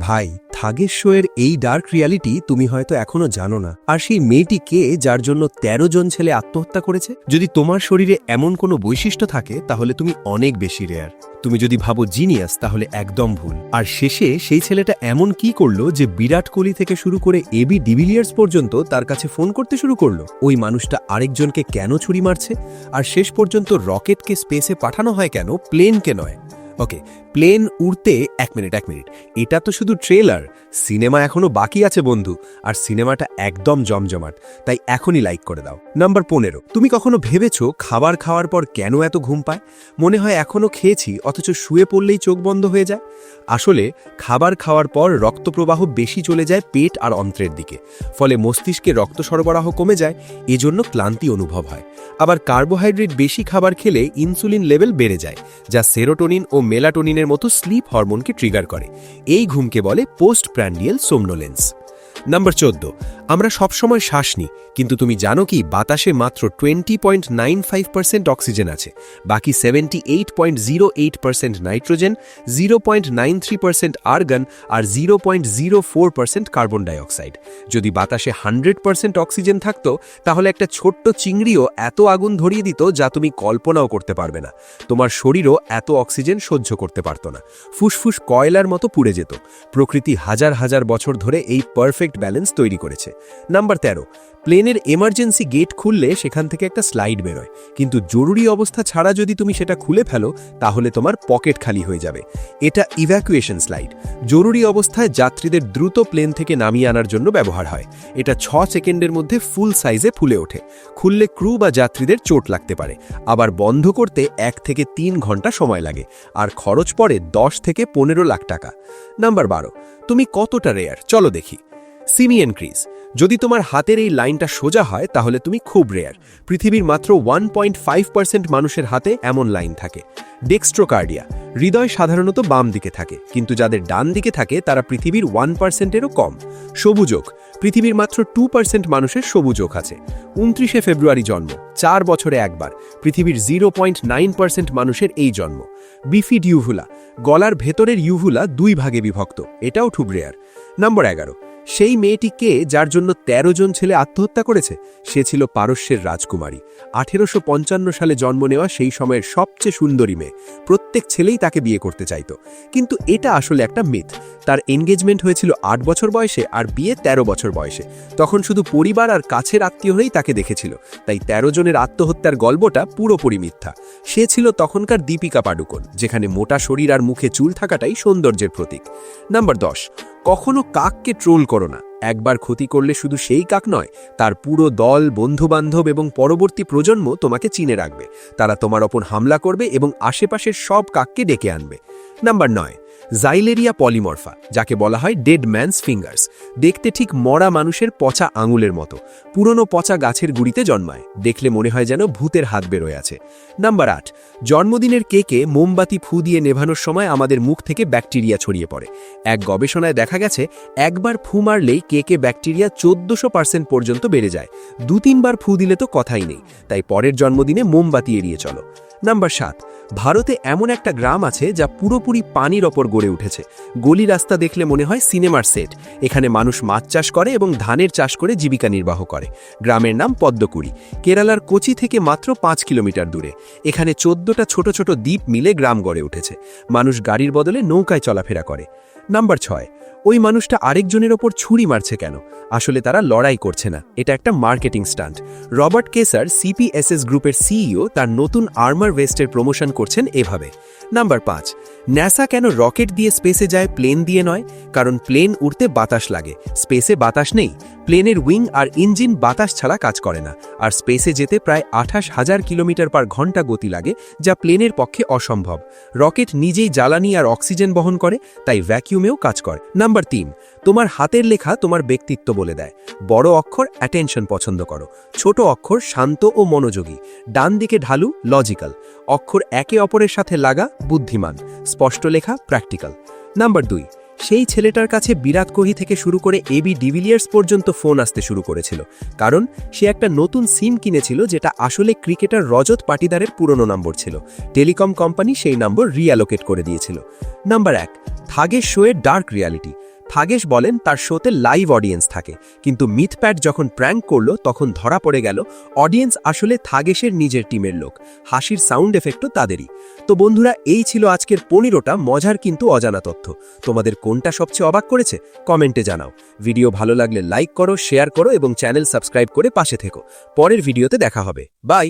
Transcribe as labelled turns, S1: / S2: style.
S1: ভাই, থাগের শোয়ের এই ডার্ক রিয়ালিটি তুমি হয়তো এখনো জানো না। আর সেই মেয়েটি কে যার জন্য ১৩ জন ছেলে আত্মহত্যা করেছে? যদি তোমার শরীরে এমন কোনো বৈশিষ্ট্য থাকে তাহলে তুমি অনেক বেশি রেয়ার। তুমি যদি ভাবো জিনিয়াস তাহলে একদম ভুল। আর শেষে সেই ছেলেটা এমন কি করলো যে বিরাট কোহলি থেকে শুরু করে এবি ডিভিলিয়ার্স পর্যন্ত তার কাছে ফোন করতে শুরু করলো? ওই মানুষটা আরেকজনকে কেন ছুরি মারছে? আর শেষ পর্যন্ত রকেটকে স্পেসে পাঠানো হয় কেন, প্লেনকে নয়? ওকে, প্লেন উড়তে এক মিনিট, এটা তো শুধু ট্রেলার। সিনেমা এখনো বাকি আছে বন্ধু, আর সিনেমাটা একদম জমজমাট। তাই এখনই লাইক করে দাও। নাম্বার 15, তুমি কখনো ভেবেছো খাবার খাওয়ার পর কেন এত ঘুম পায়? মনে হয় এখনো খেয়েছি, অথচ শুয়ে পড়লেই চোখ বন্ধ হয়ে যায়। আসলে খাবার খাওয়ার পর রক্ত প্রবাহ বেশি চলে যায় পেট আর অন্ত্রের দিকে, ফলে মস্তিষ্কে রক্ত সরবরাহ কমে যায়, এজন্য ক্লান্তি অনুভব হয়। আবার কার্বোহাইড্রেট বেশি খাবার খেলে ইনসুলিন লেভেল বেড়ে যায়, যা সেরোটোনিন ও মেলাটোনিনের মতো স্লিপ হরমোনকে ট্রিগার করে। এই ঘুমকে বলে পোস্টপ্র্যান্ডিয়াল সোমনোলেন্স। নাম্বার 14, আমরা সবসময় শ্বাস নিই, কিন্তু তুমি জানো কি বাতাসে মাত্র 20.95% অক্সিজেন আছে, বাকি 78.08% নাইট্রোজেন, 0.93% আর্গন আর 0.04% কার্বন ডাইঅক্সাইড। যদি বাতাসে 100% অক্সিজেন থাকতো তাহলে একটা ছোট্ট চিংড়িও এত আগুন ধরিয়ে দিত যা তুমি কল্পনাও করতে পারবে না। তোমার শরীরও এত অক্সিজেন সহ্য করতে পারত না, ফুসফুস কয়লার মতো পুড়ে যেত। প্রকৃতি হাজার হাজার বছর ধরে এই পারফেক্ট ব্যালেন্স তৈরি করেছে। নাম্বার 13, প্লেনের এমার্জেন্সি গেট খুললে সেখান থেকে একটা স্লাইড বেরোয়, কিন্তু জরুরি অবস্থা ছাড়া যদি তুমি সেটা খুলে ফেলো তাহলে তোমার পকেট খালি হয়ে যাবে। এটা ইভ্যাকুয়েশন স্লাইড। জরুরি অবস্থায় যাত্রীদের দ্রুত প্লেন থেকে নামিয়ে আনার জন্য ব্যবহার হয়। এটা 6 সেকেন্ডের মধ্যে ফুল সাইজে ফুলে ওঠে। খুললে ক্রু বা যাত্রীদের চোট লাগতে পারে। আবার বন্ধ করতে 1 থেকে 3 ঘন্টা সময় লাগে, আর খরচ পড়ে 10 থেকে 15 লাখ টাকা। নাম্বার 12, তুমি কতটা রেয়ার চলো দেখি। Simian crease. যদি তোমার হাতের এই লাইনটা সোজা হয় তাহলে তুমি খুব রেয়ার। পৃথিবীর মাত্র 1.5% মানুষের হাতে এমন লাইন থাকে। ডেক্সট্রোকার্ডিয়া। হৃদয় সাধারণত বাম দিকে থাকে, কিন্তু যাদের ডান দিকে থাকে তারা পৃথিবীর 1%-এরও কম। সবুজোগ। পৃথিবীর মাত্র 2% মানুষের সবুজোগ আছে। 29শে ফেব্রুয়ারি জন্ম, 4 বছরে একবার। পৃথিবীর 0.9% মানুষের এই জন্ম। বিফিড ইউভুলা। গলার ভেতরের ইউভুলা 2 ভাগে বিভক্ত, এটাও খুব রেয়ার। নাম্বার 11, সেই মেয়েটি কে যার জন্য 13 জন ছেলে আত্মহত্যা করেছে? সে ছিল পারস্যের রাজকুমারী। 1855 সালে জন্ম নেওয়া সেই সময়ের সবচেয়ে সুন্দরী মেয়ে। প্রত্যেক ছেলেই তাকে বিয়ে করতে চাইত, কিন্তু এটা আসলে একটা মিথ। তার এনগেজমেন্ট হয়েছিল 8 বছর বয়সে আর বিয়ে 13 বছর বয়সে। তখন শুধু পরিবার আর কাছের আত্মীয়রাই তাকে দেখেছিল, তাই 13 জনের আত্মহত্যার গল্পটা পুরোপুরি মিথ্যা। সে ছিল তখনকার দীপিকা পাডুকোন, যেখানে মোটা শরীর আর মুখে চুল থাকাটাই সৌন্দর্যের প্রতীক। নাম্বার 10, কখনো কাককে ট্রোল করো না। একবার ক্ষতি করলে শুধু সেই কাক নয়, তার পুরো দল, বন্ধুবান্ধব এবং পরবর্তী প্রজন্ম তোমাকে চিনে রাখবে। তারা তোমার ওপর হামলা করবে এবং আশেপাশের সব কাককে ডেকে আনবে। নাম্বার 9, জাইলেরিয়া পলিমরফা, যাকে বলা হয় ডেড ম্যানস ফিঙ্গার্স। দেখতে ঠিক মরা মানুষের পচা আঙুলের মতো। পুরনো পচা গাছের গুড়িতে জন্মায়, দেখলে মনে হয় যেন ভূতের হাত বেরোয় আছে। নাম্বার 8, জন্মদিনের কেকে মোমবাতি ফু দিয়ে নেভানোর সময় আমাদের মুখ থেকে ব্যাকটেরিয়া ছড়িয়ে পড়ে। এক গবেষণায় দেখা গেছে একবার ফু মারলেই কেকে ব্যাকটেরিয়া 1400% পর্যন্ত বেড়ে যায়। 2-3 বার ফু দিলে তো কথাই নেই, তাই পরের জন্মদিনে মোমবাতি এড়িয়ে চলো। নাম্বার 7, ভারতে এমন একটা গ্রাম আছে যা পুরোপুরি পানির ওপর গড়ে উঠেছে। গলি রাস্তা দেখলে মনে হয় সিনেমার সেট। এখানে মানুষ মাছ চাষ করে এবং ধানের চাষ করে জীবিকা নির্বাহ করে। গ্রামের নাম পদ্মকুড়ি, কেরালার কোচি থেকে মাত্র 5 কিলোমিটার দূরে। এখানে 14টা ছোট ছোট দ্বীপ মিলে গ্রাম গড়ে উঠেছে। মানুষ গাড়ির বদলে নৌকায় চলাফেরা করে। নাম্বার 6, ওই মানুষটা আরেকজনের ওপর ছুরি মারছে কেন? আসলে তারা লড়াই করছে না, এটা একটা মার্কেটিং স্টান্ট। রবার্ট কেসার, সিপিএসএস গ্রুপের সিইও, তার নতুন আর্মার ভেস্টের প্রমোশন করছেন এভাবে। নাম্বার 5, ন্যাসা কেন রকেট দিয়ে স্পেসে যায়, প্লেন দিয়ে নয়? কারণ প্লেন উড়তে বাতাস লাগে, স্পেসে বাতাস নেই। প্লেনের উইং আর ইঞ্জিন বাতাস ছাড়া কাজ করে না, আর স্পেসে যেতে প্রায় 28,000 কিলোমিটার/ঘন্টা গতি লাগে, যা প্লেনের পক্ষে অসম্ভব। রকেট নিজেই জ্বালানি আর অক্সিজেন বহন করে, তাই ভ্যাকিউমেও কাজ করে। নাম্বার 3, তোমার হাতের লেখা তোমার ব্যক্তিত্ব বলে দেয়। বড় অক্ষর অ্যাটেনশন পছন্দ করো, ছোট অক্ষর শান্ত ও মনোযোগী, ডান দিকে ঢালু লজিক্যাল, অক্ষর একে অপরের সাথে লাগা বুদ্ধিমান, স্পষ্ট লেখা প্র্যাকটিক্যাল। নাম্বার 2, সেই ছেলেটার কাছে বিরাট কোহলি থেকে শুরু করে এবি ডিভিলিয়ার্স পর্যন্ত ফোন আসতে শুরু করেছিল, কারণ সে একটা নতুন সিম কিনেছিল যেটা আসলে ক্রিকেটার রজত পাটিদারের পুরনো নম্বর ছিল। টেলিকম কোম্পানি সেই নম্বর রিঅ্যালোকেট করে দিয়েছিল। নাম্বার 1, থাগের শোয়ের ডার্ক রিয়ালিটি। থাগেশ বলেন তার শোতে লাইভ অডিয়েন্স থাকে, কিন্তু মিথপ্যাট যখন প্র্যাঙ্ক করলো তখন ধরা পড়ে গেল অডিয়েন্স আসলে থাগেশের নিজের টিমের লোক, হাসির সাউন্ড এফেক্টও তাদেরই। তো বন্ধুরা, এই ছিল আজকের 15টা মজার কিন্তু অজানা তথ্য। তোমাদের কোনটা সবচেয়ে অবাক করেছে কমেন্টে জানাও। ভিডিও ভালো লাগলে লাইক করো, শেয়ার করো এবং চ্যানেল সাবস্ক্রাইব করে পাশে থেকো। পরের ভিডিওতে দেখা হবে। বাই।